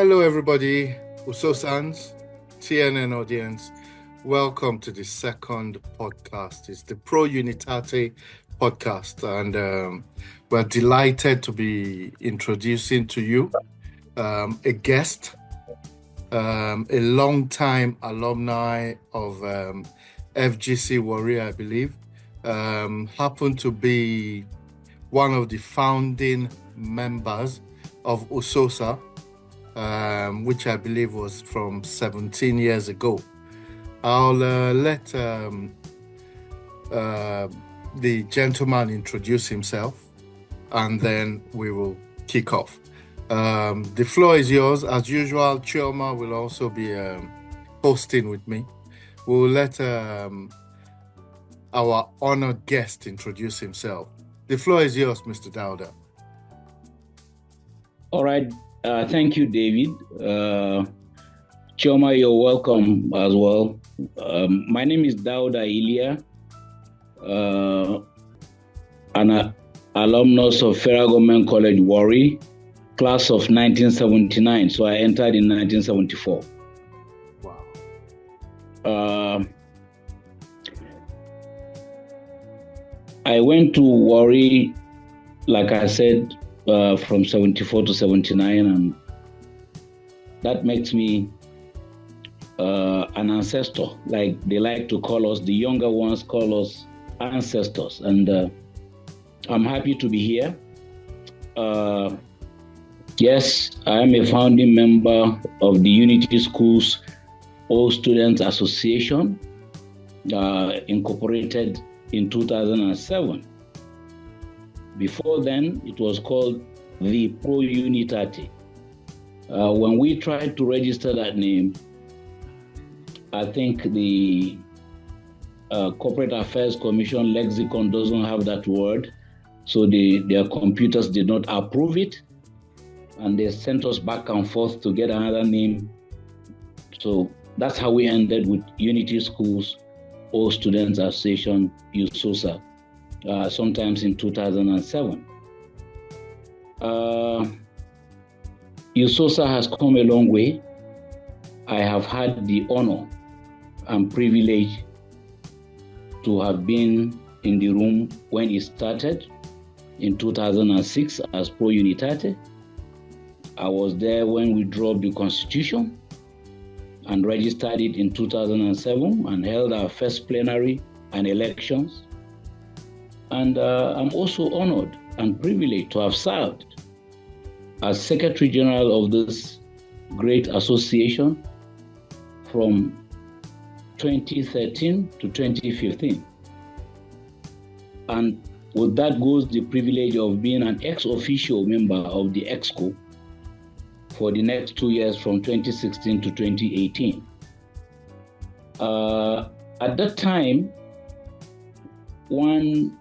Hello, everybody, USOSANs, TNN audience. Welcome to the second podcast. It's the PROUNITATE podcast, and we're delighted to be introducing to you a guest, a long-time alumni of FGC Warrior, I believe, happened to be one of the founding members of USOSA, which I believe was from 17 years ago. I'll let the gentleman introduce himself, and then we will kick off. The floor is yours. As usual, Chioma will also be hosting with me. We'll let our honored guest introduce himself. The floor is yours, Mr. Dauda. All right. Thank you, David. Chioma, you're welcome as well. My name is Dauda Ilya, an alumnus of Federal Government College, Warri, class of 1979. So I entered in 1974. Wow. I went to Warri, like I said, from 74 to 79, and that makes me an ancestor. Like they like to call us, the younger ones call us ancestors, and I'm happy to be here. Yes, I am a founding member of the Unity Schools All Students Association, incorporated in 2007. Before then, it was called the PROUNITATE. When we tried to register that name, I think the Corporate Affairs Commission lexicon doesn't have that word, so their computers did not approve it, and they sent us back and forth to get another name. So that's how we ended with Unity Schools All Students Association, USOSA. Sometimes in 2007. USOSA has come a long way. I have had the honor and privilege to have been in the room when it started in 2006 as PROUNITATE. I was there when we dropped the Constitution and registered it in 2007 and held our first plenary and elections. And I'm also honored and privileged to have served as Secretary General of this great association from 2013 to 2015. And with that goes the privilege of being an ex-officio member of the EXCO for the next 2 years from 2016 to 2018. At that time, one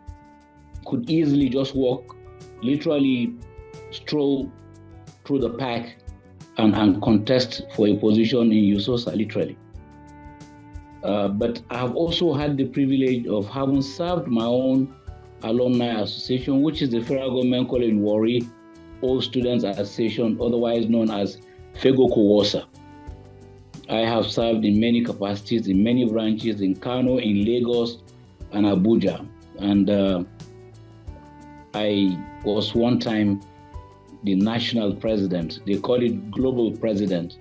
could easily just walk, literally stroll through the park and contest for a position in USOSA, literally. But I have also had the privilege of having served my own alumni association, which is the Federal Government College in Warri All Students Association, otherwise known as FEGOCOWOSA. I have served in many capacities, in many branches, in Kano, in Lagos, and Abuja. And I was one time the national president, they call it global president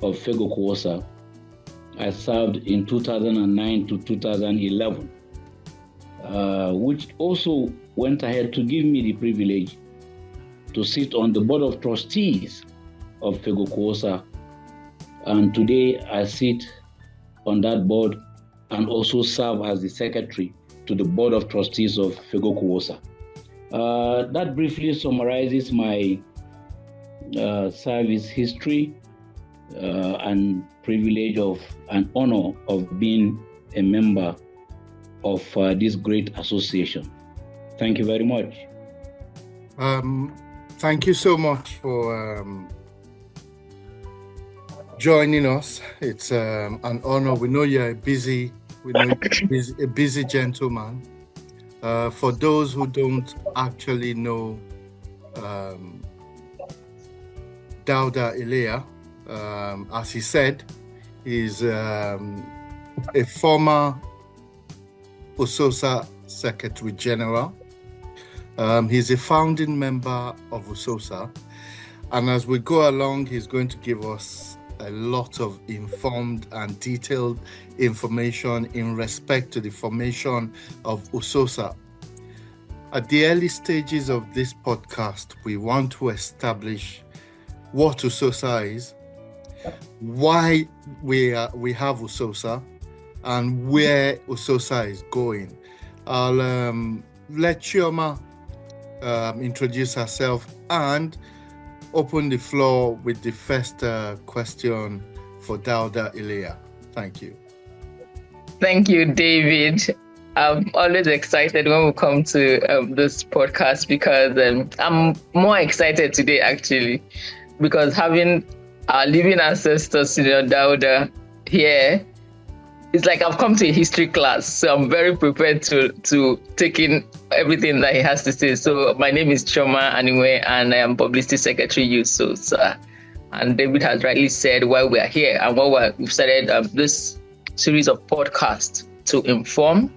of FEGOCOWOSA. I served in 2009 to 2011, which also went ahead to give me the privilege to sit on the board of trustees of FEGOCOWOSA. And today I sit on that board and also serve as the secretary to the board of trustees of FEGOCOWOSA. That briefly summarizes my service history and privilege of and honor of being a member of this great association. Thank you very much. Thank you so much for joining us. It's an honor. We know you're a busy gentleman. For those who don't actually know Dauda Ilea. As he said, is a former USOSA Secretary General. He's a founding member of USOSA. And as we go along, he's going to give us a lot of informed and detailed information in respect to the formation of USOSA. At the early stages of this podcast, we want to establish what USOSA is, why we have USOSA, and where USOSA is going. I'll let Chioma introduce herself and open the floor with the first question for Dauda Ilea. Thank you. Thank you, David. I'm always excited when we come to this podcast because I'm more excited today, actually, because having our living ancestor, Senior Dauda, here, it's like I've come to a history class, so I'm very prepared to take in everything that he has to say. So my name is Chioma anyway, and I am Publicity Secretary USOSA. And David has rightly said why we are here and why we've started this series of podcasts to inform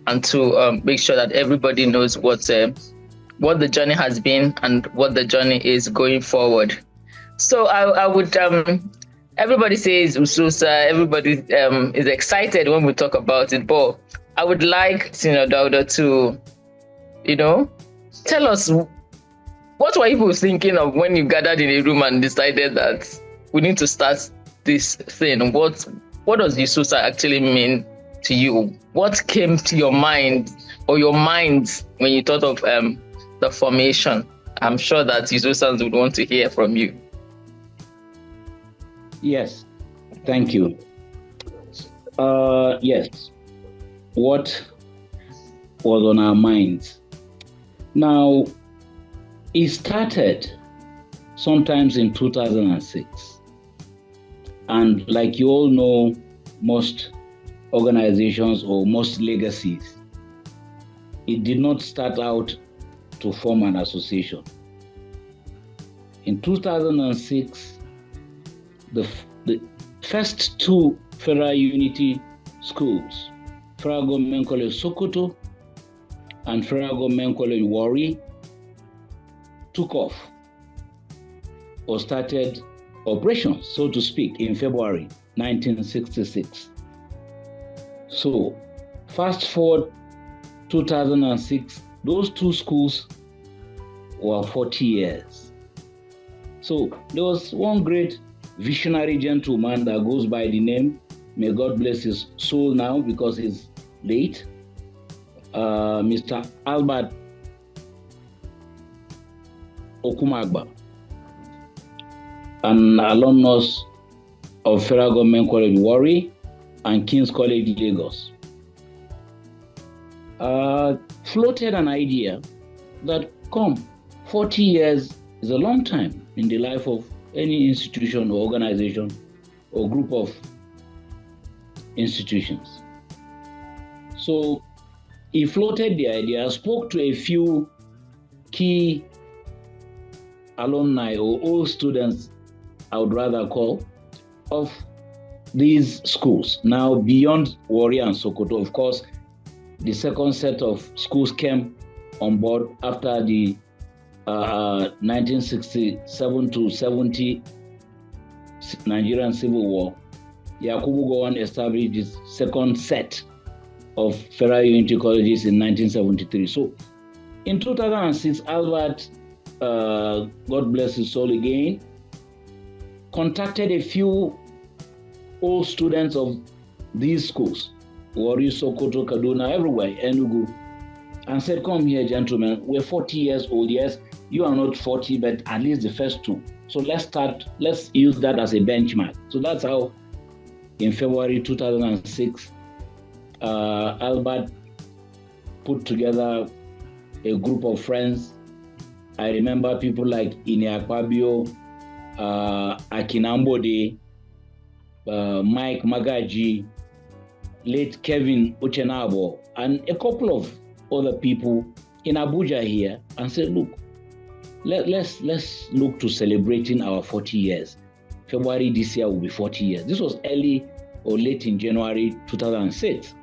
and to make sure that everybody knows what the journey has been and what the journey is going forward. So I would, everybody says USOSA, everybody is excited when we talk about it, but I would like Senior Dauda to, tell us, what were you thinking of when you gathered in a room and decided that we need to start this thing? What does USOSA actually mean to you? What came to your mind or your minds when you thought of the formation? I'm sure that USOSAs would want to hear from you. Yes, thank you. Yes, what was on our minds? Now, it started sometimes in 2006. And like you all know, most organizations or most legacies, it did not start out to form an association. In 2006, the first two Federal Unity schools, Federal Government College Sokoto and Federal Government College Warri, took off or started operations, so to speak, in February 1966. So, fast forward 2006, those two schools were 40 years. So, there was one great visionary gentleman that goes by the name, may God bless his soul now because he's late, Mr. Albert Okumagba, an alumnus of Federal Government College Warri and King's College Lagos, floated an idea that 40 years is a long time in the life of any institution or organization or group of institutions. So he floated the idea, spoke to a few key alumni or old students, I would rather call, of these schools. Now, beyond Warri and Sokoto, of course, the second set of schools came on board after the 1967 to 70 Nigerian Civil War. Yakubu Gowon established his second set of Federal Unity colleges in 1973. So, in 2006, Albert, God bless his soul again, contacted a few old students of these schools, Warri, Sokoto, Kaduna, everywhere, Enugu, and said, come here, gentlemen, we're 40 years old, yes, you are not 40, but at least the first two. So let's use that as a benchmark. So that's how, in February 2006, Albert put together a group of friends. I remember people like Ine Akpabio, Akinambode, Mike Magaji, late Kevin Uchenabo, and a couple of other people in Abuja here, and said, look, let's look to celebrating our 40 years. February this year will be 40 years. This was early or late in January 2006.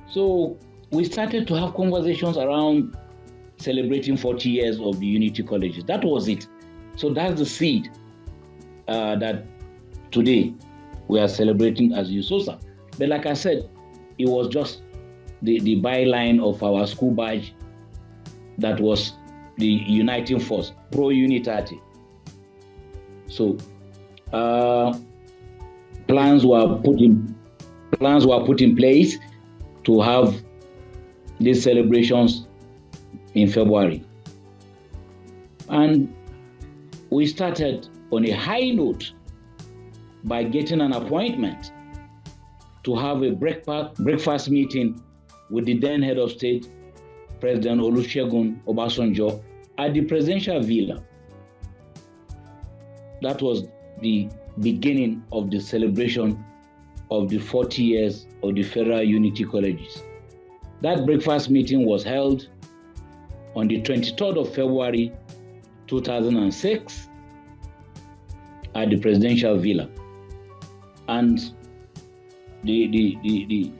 So we started to have conversations around celebrating 40 years of the Unity Colleges. That was it. So that's the seed that today we are celebrating as USOSA. But like I said, it was just the byline of our school badge that was the uniting force, PROUNITATE. So plans were put in place to have these celebrations in February. And we started on a high note by getting an appointment to have a breakfast meeting with the then head of state, President Olusegun Obasanjo, at the presidential villa. That was the beginning of the celebration of the 40 years of the Federal Unity Colleges. That breakfast meeting was held on the 23rd of February 2006 at the presidential villa. And the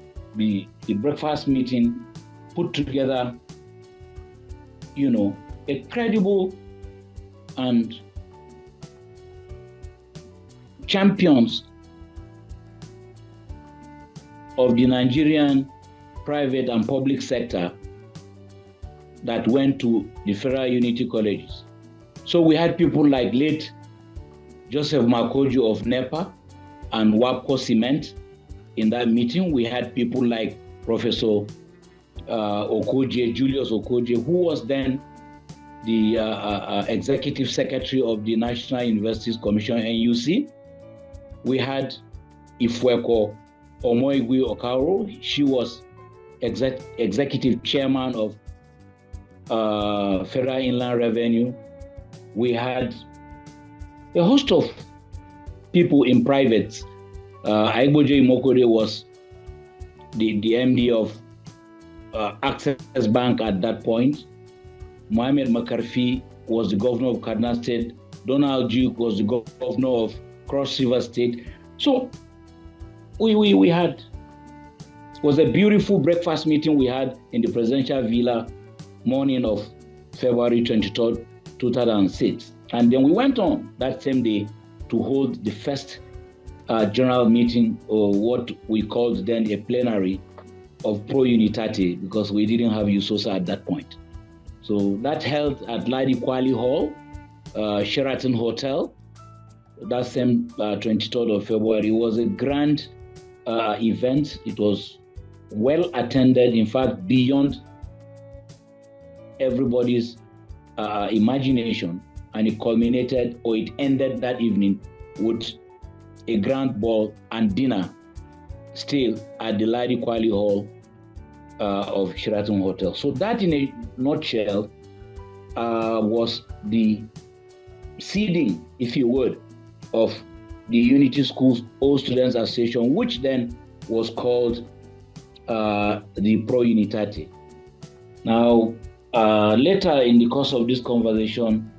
breakfast meeting put together, a credible and champions of the Nigerian private and public sector that went to the Federal Unity Colleges. So we had people like late Joseph Makojo of NEPA and WAPCO Cement in that meeting. We had people like Professor Julius Okoje, who was then the Executive Secretary of the National Universities Commission, NUC. We had Ifweko Omoigui Okaro. She was Executive Chairman of Federal Inland Revenue. We had a host of people in private. Aigboje Imokode was the MD of Access Bank at that point. Mohamed Makarfi was the governor of Kaduna State. Donald Duke was the governor of Cross River State. So we had, it was a beautiful breakfast meeting we had in the presidential villa morning of February 23rd, 2006. And then we went on that same day to hold the first general meeting, or what we called then a plenary of PROUNITATE, because we didn't have USOSA at that point. So that held at Ladi Kwali Hall, Sheraton Hotel, that same 23rd of February. It was a grand event. It was well attended, in fact, beyond everybody's imagination. And it culminated, or it ended that evening with a grand ball and dinner still at the Ladi Kwali Hall of Sheraton Hotel. So that, in a nutshell, was the seeding, if you would, of the Unity Schools All Students Association, which then was called the PROUNITATE. Now, later in the course of this conversation,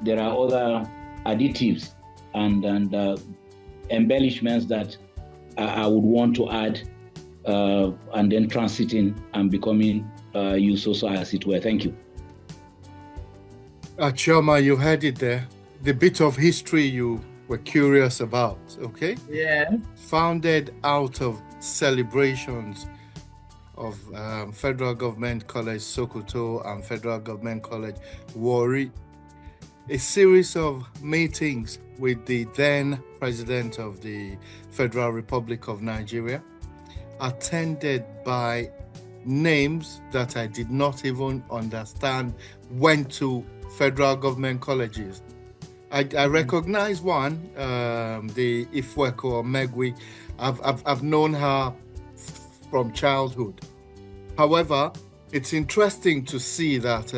there are other additives and embellishments that I would want to add, and then transiting and becoming USOSA, as it were. Thank you. Chioma, you heard it there. The bit of history you were curious about, okay? Yeah. Founded out of celebrations of Federal Government College Sokoto and Federal Government College Warri. A series of meetings with the then President of the Federal Republic of Nigeria, attended by names that I did not even understand went to federal government colleges. I recognize one, the Ifweko Megwi. I've known her from childhood. However, it's interesting to see that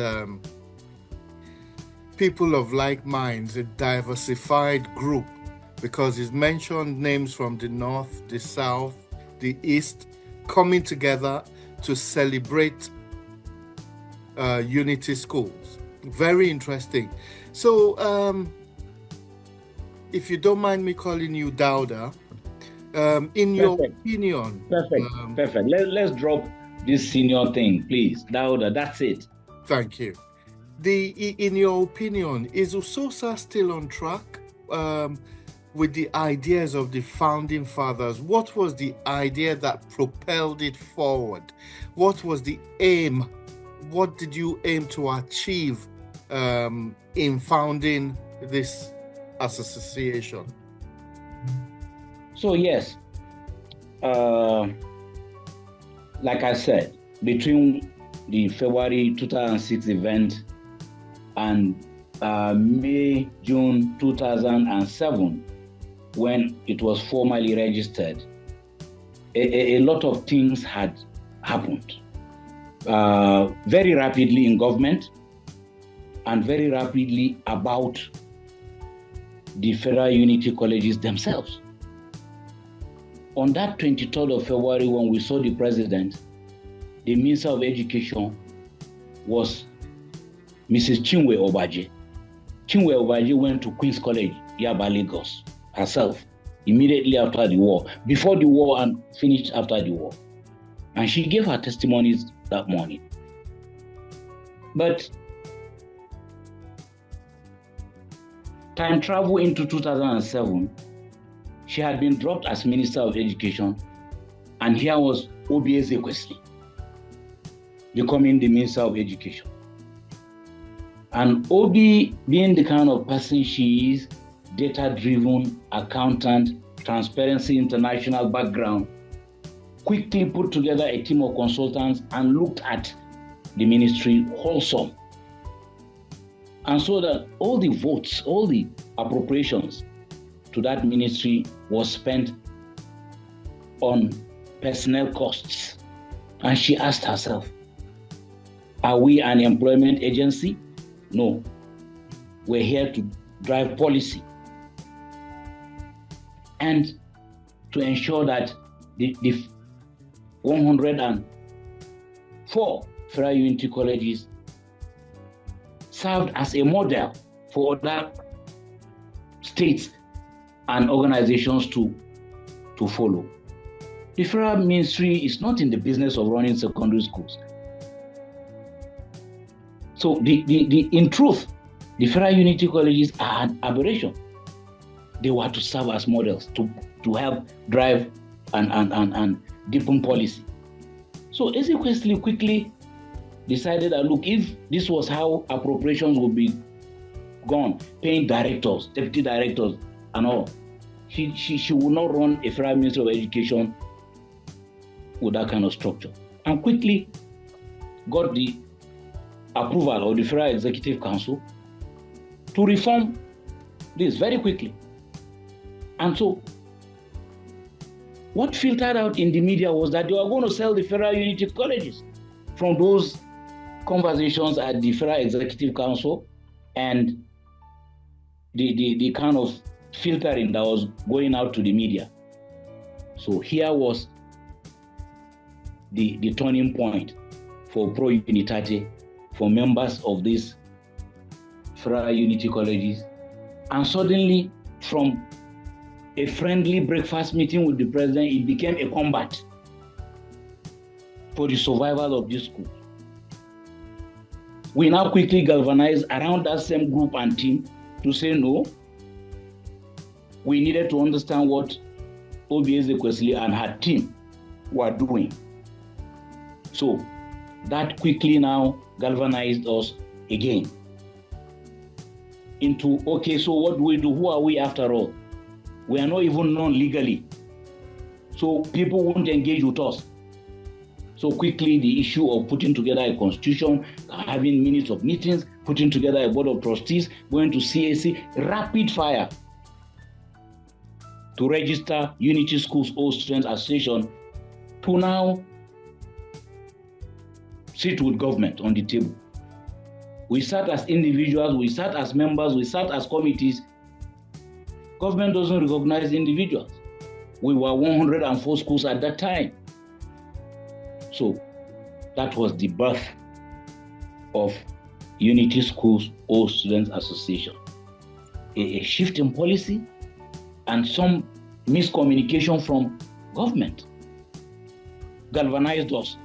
people of like minds, a diversified group, because it's mentioned names from the north, the south, the east, coming together to celebrate Unity Schools. Very interesting. So, if you don't mind me calling you Dauda, in your opinion. Perfect. Let's drop this senior thing, please. Dauda, that's it. Thank you. In your opinion, is USOSA still on track with the ideas of the founding fathers? What was the idea that propelled it forward? What was the aim? What did you aim to achieve in founding this association? So yes, like I said, between the February 2006 event and May, June 2007, when it was formally registered, a lot of things had happened very rapidly in government and very rapidly about the Federal Unity Colleges themselves. On that 23rd of February, when we saw the president, the Minister of Education was Mrs. Chinwe Obaje. Chinwe Obaje went to Queen's College, Yaba, Lagos, herself, immediately after the war, before the war and finished after the war. And she gave her testimonies that morning. But time travel into 2007, she had been dropped as Minister of Education, and here was Obi Ezekwesili becoming the Minister of Education. And Obi, being the kind of person she is, data-driven, accountant, Transparency International background, quickly put together a team of consultants and looked at the ministry wholesome. And so that all the votes, all the appropriations to that ministry was spent on personnel costs. And she asked herself, are we an employment agency? No. We're here to drive policy and to ensure that the 104 Federal Unity Colleges served as a model for other states and organizations to follow. The federal ministry is not in the business of running secondary schools. So in truth, the Federal Unity Colleges are an aberration. They were to serve as models to help drive and deepen policy. So Ezekwesili quickly decided that, look, if this was how appropriations would be gone, paying directors, deputy directors, and all, she would not run a Federal Ministry of Education with that kind of structure. And quickly got the approval of the Federal Executive Council to reform this very quickly. And so what filtered out in the media was that they were going to sell the Federal Unity Colleges from those conversations at the Federal Executive Council and the kind of filtering that was going out to the media. So here was the turning point for PROUNITATE, for members of these Federal Unity Colleges. And suddenly, from a friendly breakfast meeting with the president, it became a combat for the survival of this school. We now quickly galvanized around that same group and team to say no. We needed to understand what Obi Ezekwesili and her team were doing. So that quickly now galvanized us again into, okay, so what do we do? Who are we after all? We are not even known legally. So people won't engage with us. So quickly the issue of putting together a constitution, having minutes of meetings, putting together a board of trustees, going to CAC, rapid fire to register Unity Schools All Students Association to now sit with government on the table. We sat as individuals, we sat as members, we sat as committees. Government doesn't recognize individuals. We were 104 schools at that time. So that was the birth of Unity Schools All Students Association. A shift in policy and some miscommunication from government galvanized us.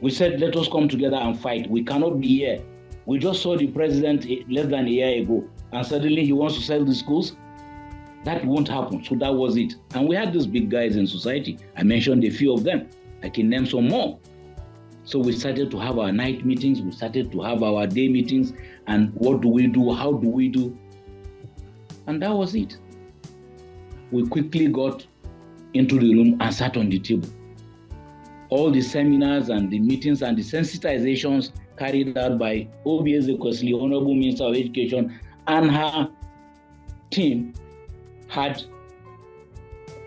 We said, let us come together and fight. We cannot be here. We just saw the president less than a year ago, and suddenly he wants to sell the schools. That won't happen. So that was it. And we had these big guys in society. I mentioned a few of them. I can name some more. So we started to have our night meetings. We started to have our day meetings. And what do we do? How do we do? And that was it. We quickly got into the room and sat on the table. All the seminars and the meetings and the sensitizations carried out by OBS Ekwesili, Honorable Minister of Education, and her team had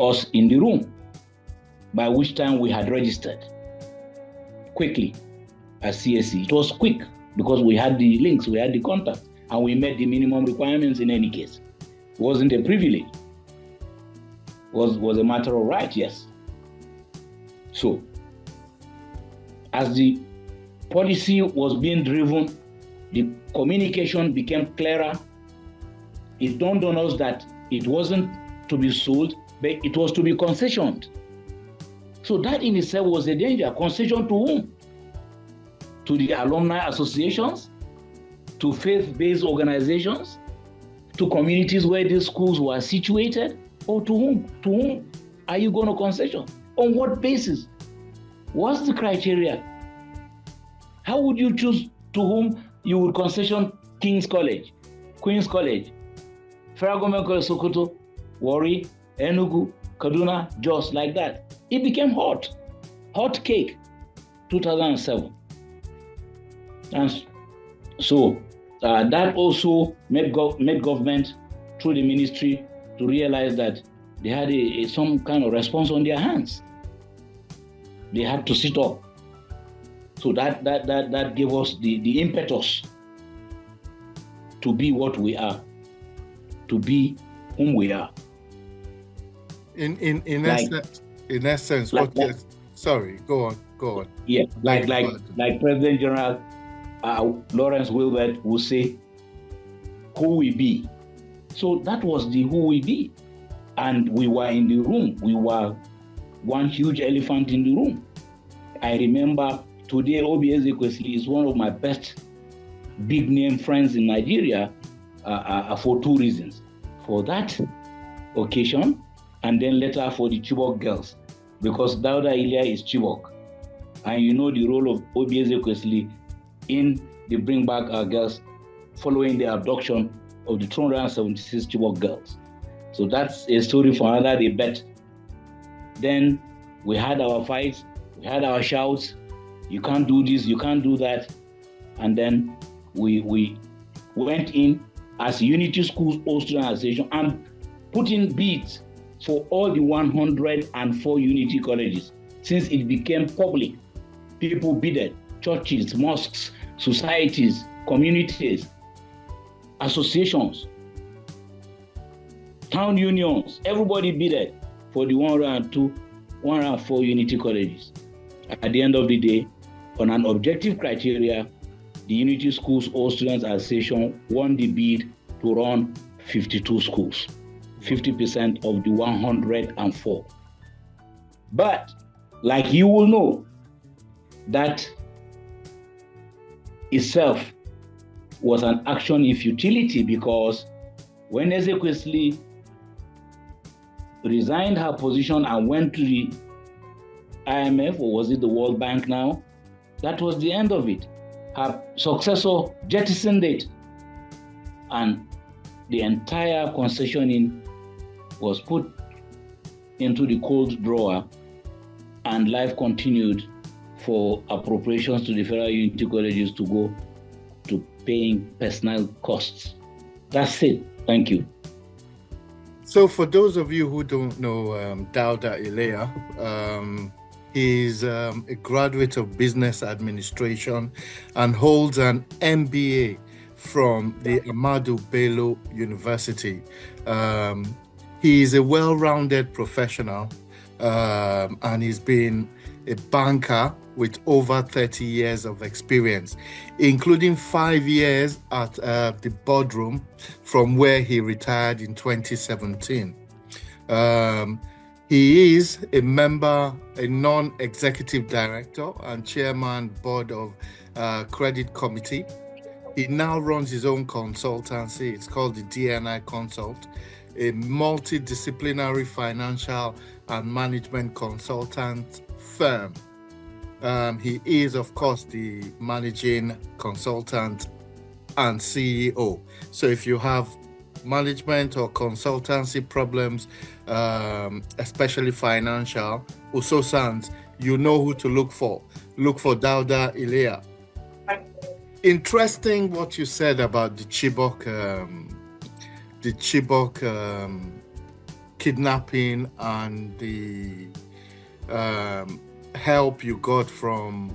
us in the room, by which time we had registered quickly as CSE. It was quick because we had the links, we had the contact, and we met the minimum requirements in any case. It wasn't a privilege. It was a matter of right, yes. So, as the policy was being driven, the communication became clearer. It dawned on us that it wasn't to be sold, but it was to be concessioned. So that in itself was a danger. Concession to whom? To the alumni associations, to faith-based organizations, to communities where these schools were situated, or to whom? To whom are you going to concession? On what basis? What's the criteria? How would you choose to whom you would concession King's College, Queen's College, Federal Government College Sokoto, Warri, Enugu, Kaduna, Jos, like that? It became hot cake, 2007. And so that also made government, through the ministry, to realize that they had some kind of response on their hands. They had to sit up. So that gave us the impetus to be what we are, to be whom we are. In essence, sorry, go on. Yeah, like President General Lawrence Wilbert would say, who we be. So that was the who we be. And we were in the room. We were one huge elephant in the room. I remember today OBS Ekwesili is one of my best big name friends in Nigeria for two reasons. For that occasion, and then later for the Chibok girls, because Dauda Ilya is Chibok. And you know the role of OBS Ekwesili in the Bring Back Our Girls following the abduction of the 276 Chibok girls. So that's a story for another day. But then we had our fights, we had our shouts, you can't do this, you can't do that. And then we went in as Unity Schools All Student Association and put in bids for all the 104 Unity colleges. Since it became public, people bidded, churches, mosques, societies, communities, associations, town unions, everybody bidded for the 104 Unity colleges. At the end of the day, on an objective criteria, the Unity Schools All Students Association won the bid to run 52 schools, 50% of the 104. But, like you will know, that itself was an action in futility, because when Ezekwesili resigned her position and went to the IMF, or was it the World Bank now, that was the end of it. Her successor jettisoned it, and the entire concessioning was put into the cold drawer, and life continued for appropriations to the Federal Unity Colleges to go to paying personnel costs. That's it. Thank you. So for those of you who don't know Dauda Ilya, he's a graduate of business administration and holds an MBA from the Ahmadu Bello University. He is a well-rounded professional, and he's been a banker with over 30 years of experience, including 5 years at the boardroom from where he retired in 2017. He is a member, a non-executive director and chairman board of credit committee. He now runs his own consultancy. It's called the DNI Consult, a multidisciplinary financial and management consultant firm. He is, of course, the managing consultant and CEO. So if you have management or consultancy problems, especially financial, USOSANs, you know who to look for. Look for Dauda Ilea. Interesting what you said about the Chibok kidnapping and the help you got from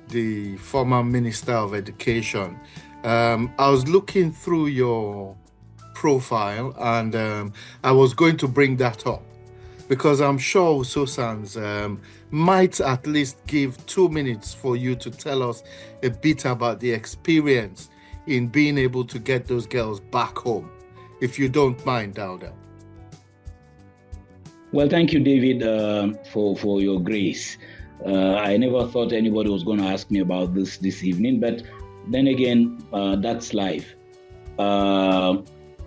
the former Minister of Education. I was looking through your profile and I was going to bring that up because I'm sure USOSANs might at least give 2 minutes for you to tell us a bit about the experience in being able to get those girls back home, if you don't mind, Dauda. Well, thank you, David, for your grace. I never thought anybody was going to ask me about this evening, but then again, that's life.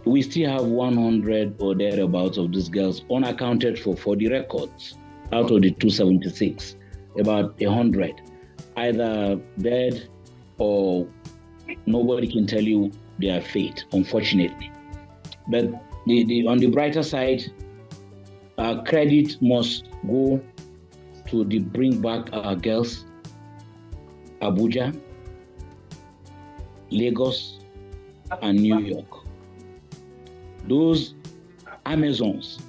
We still have 100 or thereabouts of these girls unaccounted for the records. Out of the 276, about 100, either dead or nobody can tell you their fate, unfortunately. But on the brighter side, credit must go to the Bring Back Our Girls, Abuja, Lagos, and New York. Those Amazons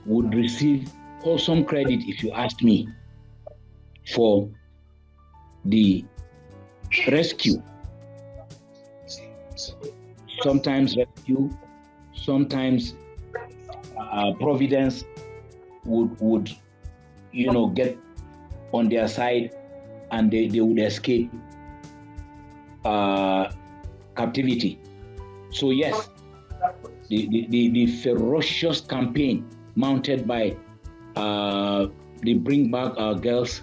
would receive wholesome credit, if you ask me, for the rescue. Sometimes rescue, sometimes Providence would get on their side and they would escape captivity. So yes, the ferocious campaign mounted by the Bring Back Our Girls,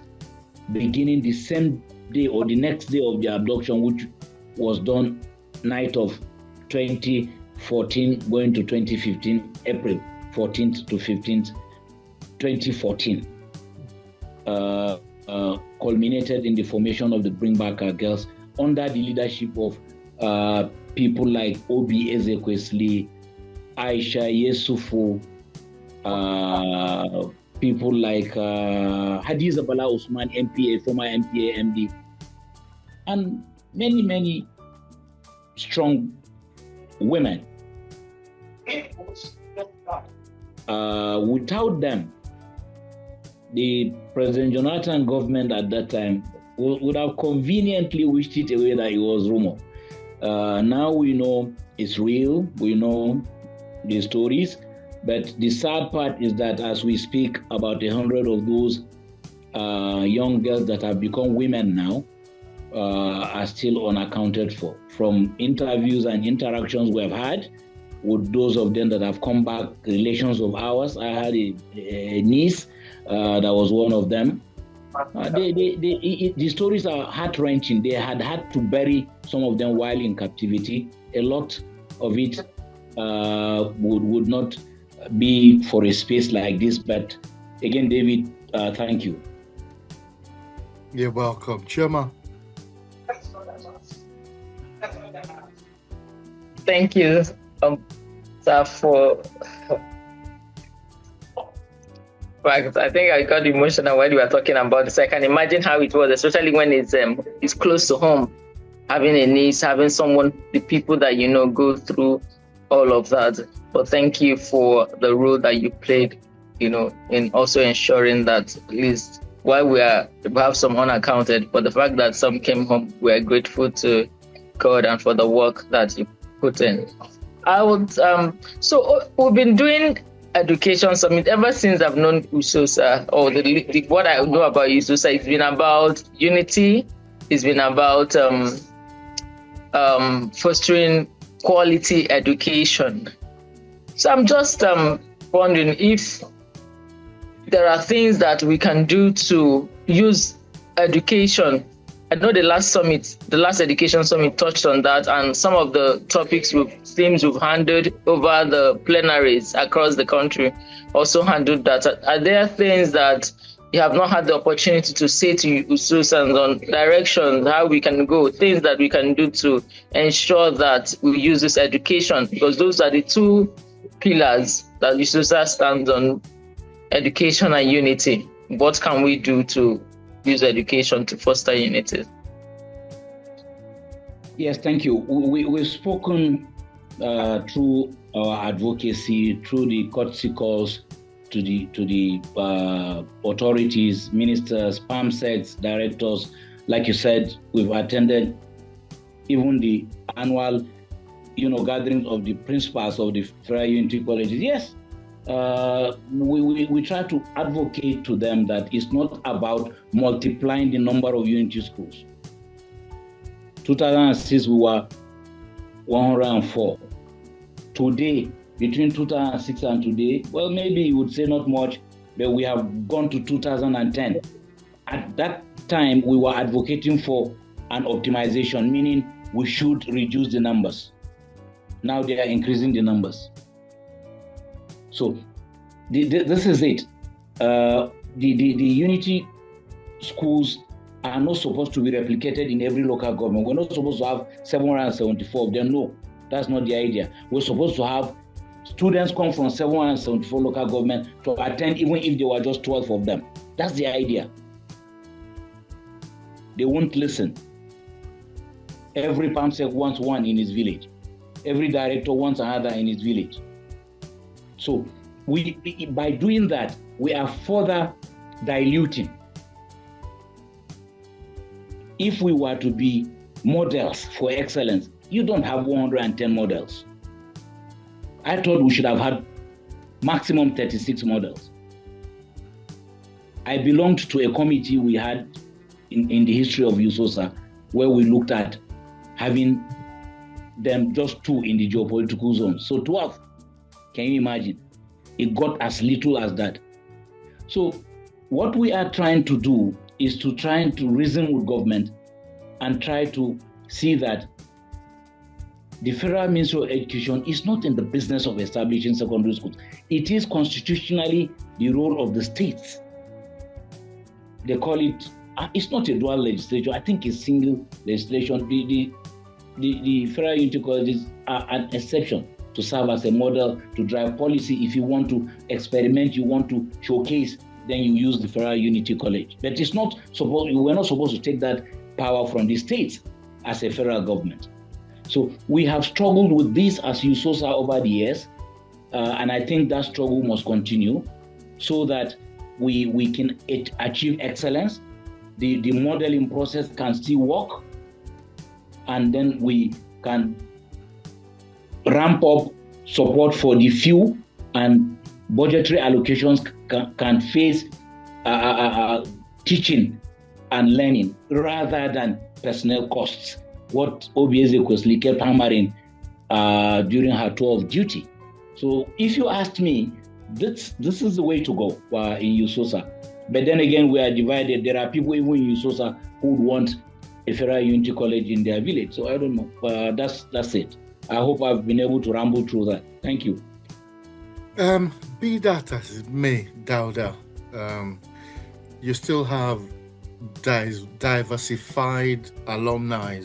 beginning the same day or the next day of the abduction, which was done night of 2014 going to 2015, April 14th to 15th, 2014, culminated in the formation of the Bring Back Our Girls under the leadership of people like Obi Ezekwesili, Aisha Yesufu, people like Hadiza Bala Usman, MPA, former MPA, MD, and many, many strong women. Without them, the President Jonathan government at that time would have conveniently wished it away that it was rumor. Now we know it's real, we know the stories, but the sad part is that as we speak, about 100 of those young girls that have become women now are still unaccounted for. From interviews and interactions we have had with those of them that have come back, relations of ours. I had a niece that was one of them. The stories are heart-wrenching. They had to bury some of them while in captivity. A lot of it would not be for a space like this. But again, David, thank you. You're welcome. Chema. Thank you, sir, for. I think I got emotional when you were talking about this. I can imagine how it was, especially when it's close to home, having a niece, having someone, the people that you know go through all of that. But thank you for the role that you played, in also ensuring that at least while we have some unaccounted, but the fact that some came home, we are grateful to God and for the work that you put in. I would so we've been doing education summit, ever since I've known USOSA, or what I know about USOSA, it's been about unity. It's been about fostering quality education. So I'm just wondering if there are things that we can do to use education. I know the last education summit touched on that, and some of the themes we've handled over the plenaries across the country also handled that. Are there things that you have not had the opportunity to say to USOSA on direction, how we can go, things that we can do to ensure that we use this education? Because those are the two pillars that USOSA stands on, education and unity. What can we do to use education to foster unity? Yes, thank you. We've spoken through our advocacy, through the courtesy calls to the authorities, ministers, PAMSECs, directors. Like you said, we've attended even the annual, gatherings of the principals of the Federal Unity Colleges. Yes, we try to advocate to them that it's not about multiplying the number of unity schools. 2006 we were 104. Today, between 2006 and today, well, maybe you would say not much, but we have gone to 2010. At that time, we were advocating for an optimization, meaning we should reduce the numbers. Now they are increasing the numbers. So this is it. The unity schools are not supposed to be replicated in every local government. We're not supposed to have 774 of them. No, that's not the idea. We're supposed to have students come from 774 local government to attend, even if there were just 12 of them. That's the idea. They won't listen. Every PAMSEC wants one in his village. Every director wants another in his village. So by doing that, we are further diluting. If we were to be models for excellence, you don't have 110 models. I thought we should have had maximum 36 models. I belonged to a committee we had in the history of USOSA where we looked at having them just 2 in the geopolitical zone. So 12, can you imagine? It got as little as that. So what we are trying to do is to reason with government and try to see that the Federal Ministry of Education is not in the business of establishing secondary schools. It is constitutionally the role of the states. They call it, it's not a dual legislature, I think it's single legislation. The Federal Unity Colleges are an exception to serve as a model to drive policy. If you want to experiment, you want to showcase, then you use the Federal Unity College. But we're not supposed to take that power from the states as a federal government. So we have struggled with this as USOSA over the years, and I think that struggle must continue so that we can achieve excellence. The modeling process can still work, and then we can ramp up support for the few, and budgetary allocations can face teaching and learning rather than personnel costs, what OBS Equesley kept hammering during her tour of duty. So if you ask me, this is the way to go in USOSA. But then again, we are divided. There are people even in USOSA who would want a Federal Unity College in their village. So I don't know. That's it. I hope I've been able to ramble through that. Thank you. Be that as it may, Dauda, you still have diversified alumni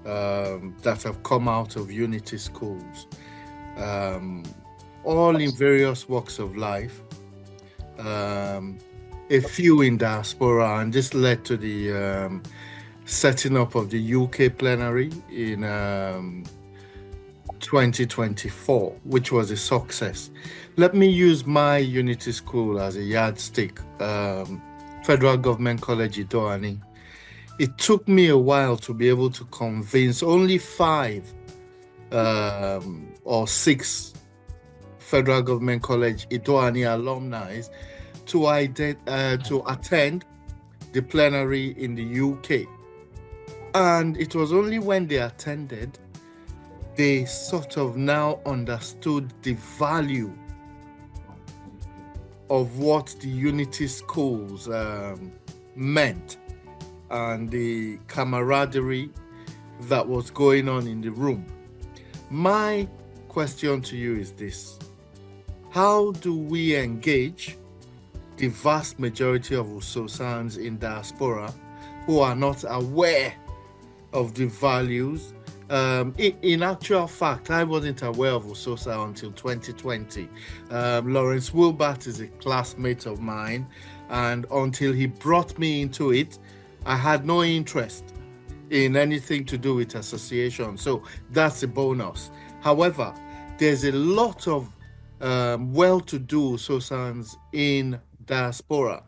that have come out of unity schools, all in various walks of life, a few in diaspora, and this led to the setting up of the UK plenary in 2024, which was a success. Let me use my unity school as a yardstick, Federal Government College Idoani. It took me a while to be able to convince only 5 or 6 Federal Government College Itoani alumni to attend the plenary in the UK. And it was only when they attended, they sort of now understood the value of what the Unity schools meant and the camaraderie that was going on in the room. My question to you is this: how do we engage the vast majority of USOSANs in diaspora who are not aware of the values? In actual fact, I wasn't aware of USOSA until 2020. Lawrence Wilbert is a classmate of mine, and until he brought me into it, I had no interest in anything to do with association. So that's a bonus. However, there's a lot of well-to-do USOSANs in diaspora.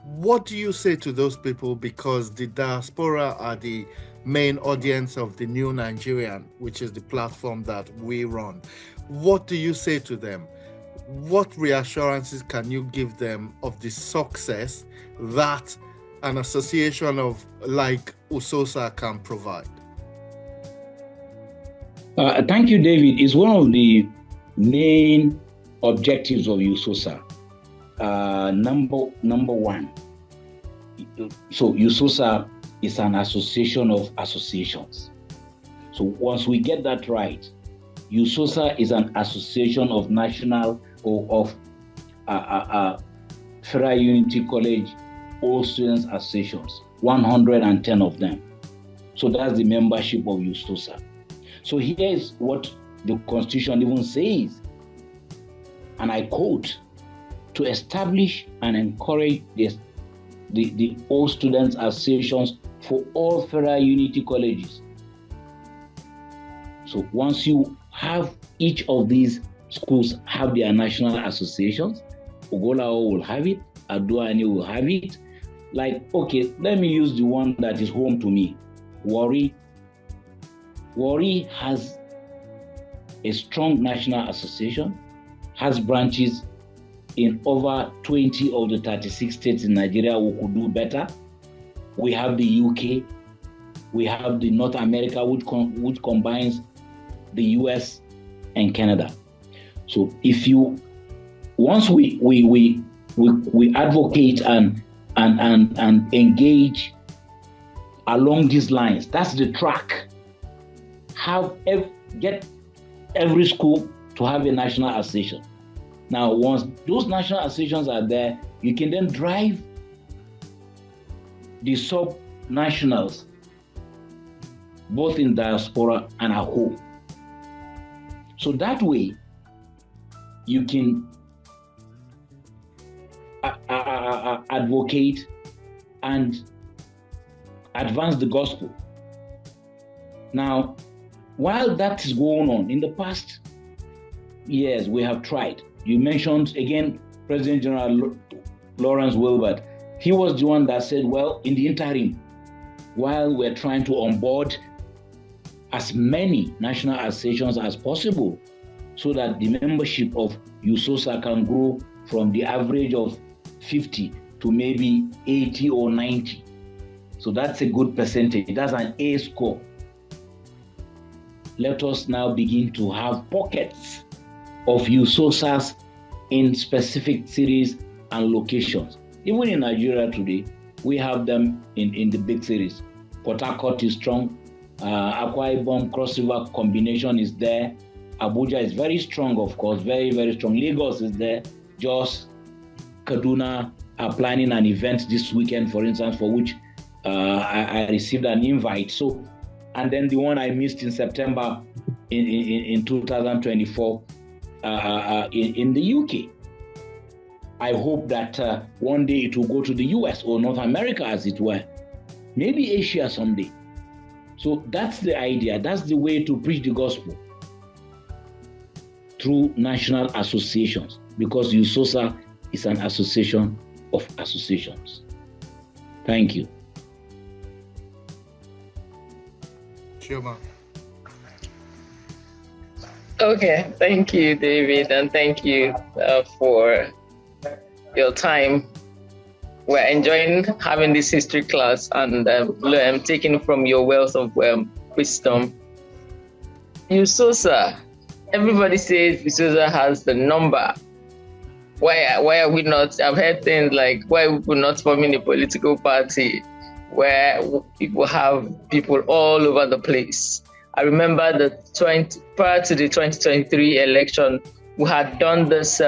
What do you say to those people? Because the diaspora are the main audience of the New Nigerian, which is the platform that we run. What do you say to them? What reassurances can you give them of the success that an association of like USOSA can provide? Thank you, David. It's one of the main objectives of USOSA. Number one. So USOSA is an association of associations. So once we get that right, USOSA is an association of national or of Federal Unity College All Students Associations, 110 of them. So that's the membership of USOSA. So here is what the Constitution even says, and I quote, to establish and encourage the All Students Associations for all Federal Unity Colleges. So once you have each of these schools have their national associations, Ogolao will have it, Aduani will have it. Like, okay, let me use the one that is home to me, Warri. Warri has a strong national association, has branches in over 20 of the 36 states in Nigeria who could do better. We have the UK, we have the North America, which combines the US and Canada. So once we advocate and engage along these lines, that's the track. Get every school to have a national association. Now, once those national associations are there, you can then drive the sub-nationals, both in diaspora and at home. So that way, you can advocate and advance the gospel. Now, while that is going on, in the past years, we have tried. You mentioned, again, President General Lawrence Wilbert. He was the one that said, well, in the interim, while we're trying to onboard as many national associations as possible so that the membership of USOSA can grow from the average of 50 to maybe 80 or 90. So that's a good percentage. That's an A score. Let us now begin to have pockets of USOSAs in specific cities and locations. Even in Nigeria today, we have them in the big cities. Port Harcourt is strong. Akwa Ibom Cross River combination is there. Abuja is very strong, of course, very, very strong. Lagos is there. Jos, Kaduna are planning an event this weekend, for instance, for which I received an invite. So, and then the one I missed in September in 2024 in the UK. I hope that one day it will go to the US or North America, as it were. Maybe Asia someday. So that's the idea. That's the way to preach the gospel, through national associations, because USOSA is an association of associations. Thank you. Sure, Okay, thank you, David, and thank you for your time. We're enjoying having this history class and taking from your wealth of wisdom. USOSA, everybody says USOSA has the number. Why are we not? I've heard things like, why we not forming a political party where people have people all over the place. I remember prior to the 2023 election, we had done this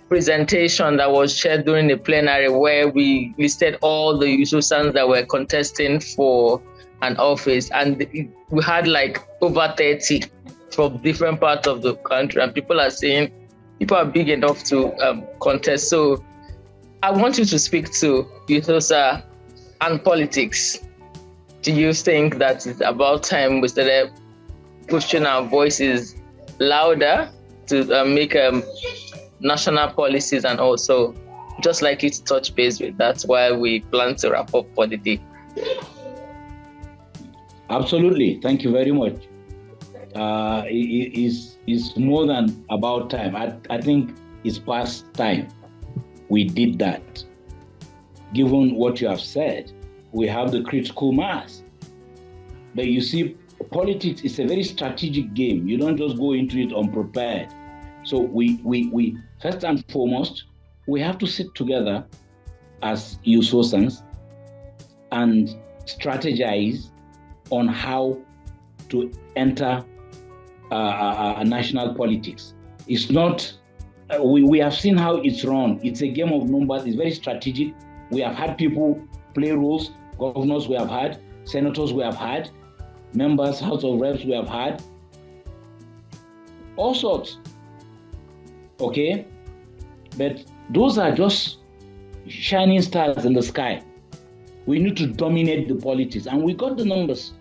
presentation that was shared during the plenary where we listed all the USOSANs that were contesting for an office, and we had like over 30 from different parts of the country, and people are saying people are big enough to contest. So I want you to speak to USOSA and politics. Do you think that it's about time we started pushing our voices louder to make national policies, and also just like you to touch base with that's why we plan to wrap up for the day? Absolutely. Thank you very much. It's more than about time. I think it's past time we did that. Given what you have said, we have the critical mass. But you see, politics is a very strategic game. You don't just go into it unprepared. So we first and foremost, we have to sit together as USOSANs and strategize on how to enter national politics. It's not, we have seen how it's run. It's a game of numbers. It's very strategic. We have had people play roles, governors we have had, senators we have had, members, House of Reps we have had, all sorts. Okay? But those are just shining stars in the sky. We need to dominate the politics, and we got the numbers.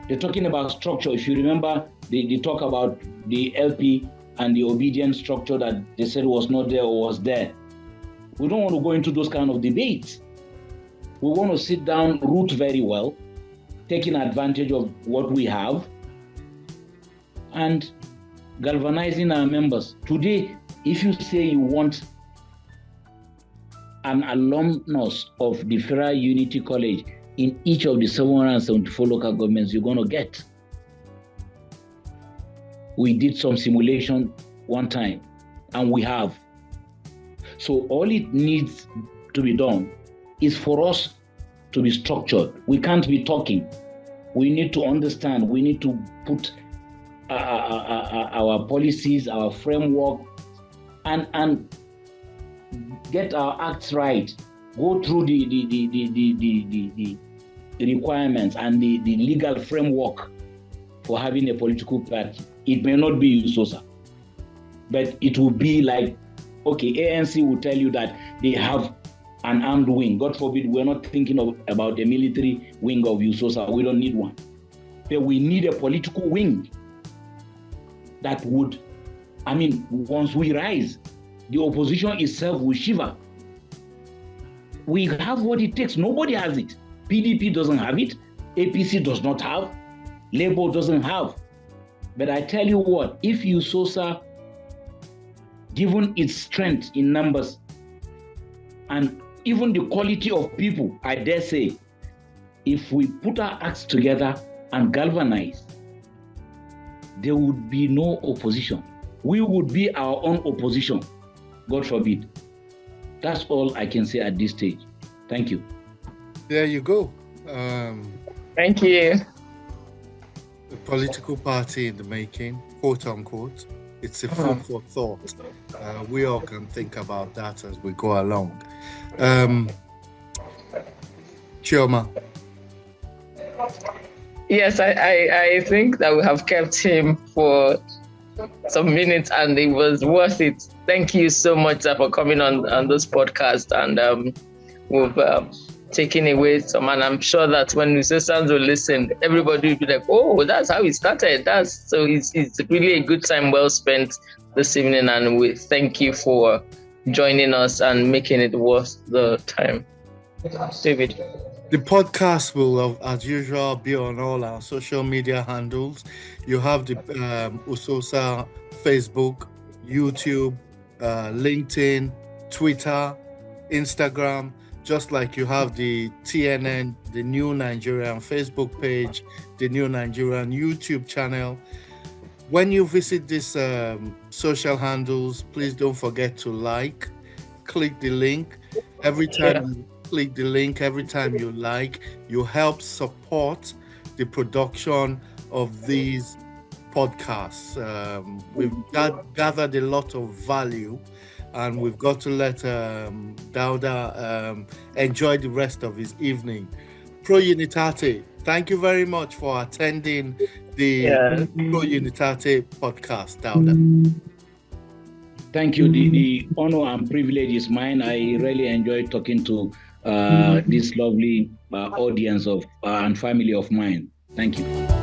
They're talking about structure. If you remember, they talk about the LP and the obedience structure that they said was not there or was there. We don't want to go into those kind of debates. We want to sit down, root very well, taking advantage of what we have, and galvanizing our members. Today, if you say you want an alumnus of the Federal Unity College in each of the 774 local governments, you're going to get. We did some simulation one time, and we have. So all it needs to be done is for us to be structured. We can't be talking. We need to understand. We need to put our policies, our framework, and get our acts right. Go through the requirements and the legal framework for having a political party. It may not be USOSA, but it will be like, okay, ANC will tell you that they have an armed wing. God forbid, we're not thinking about a military wing of USOSA. We don't need one. But we need a political wing that would, once we rise, the opposition itself will shiver. We have what it takes. Nobody has it. PDP doesn't have it. APC does not have. Labour doesn't have. But I tell you what, if USOSA, given its strength in numbers and even the quality of people, I dare say, if we put our acts together and galvanize, there would be no opposition. We would be our own opposition. God forbid. That's all I can say at this stage. Thank you. There you go. Thank you. The political party in the making, quote unquote. It's a food for thought. We all can think about that as we go along. Chioma. Yes, I think that we have kept him for some minutes, and it was worth it. Thank you so much, sir, for coming on this podcast, and we've taken away some, and I'm sure that when musicians will listen, everybody will be like, oh, that's how it started. So it's really a good time well spent this evening, and we thank you for joining us and making it worth the time. David. The podcast will, as usual, be on all our social media handles. You have the USOSA Facebook, YouTube, LinkedIn, Twitter, Instagram, just like you have the TNN, the New Nigerian Facebook page, the New Nigerian YouTube channel. When you visit these social handles, please don't forget to click the link. Every time you click the link, every time you you help support the production of these podcasts. We've gathered a lot of value, and we've got to let Dauda enjoy the rest of his evening. PROUNITATE, thank you very much for attending the PROUNITATE podcast, Dauda. Thank you. The honor and privilege is mine. I really enjoyed talking to this lovely audience of and family of mine. Thank you.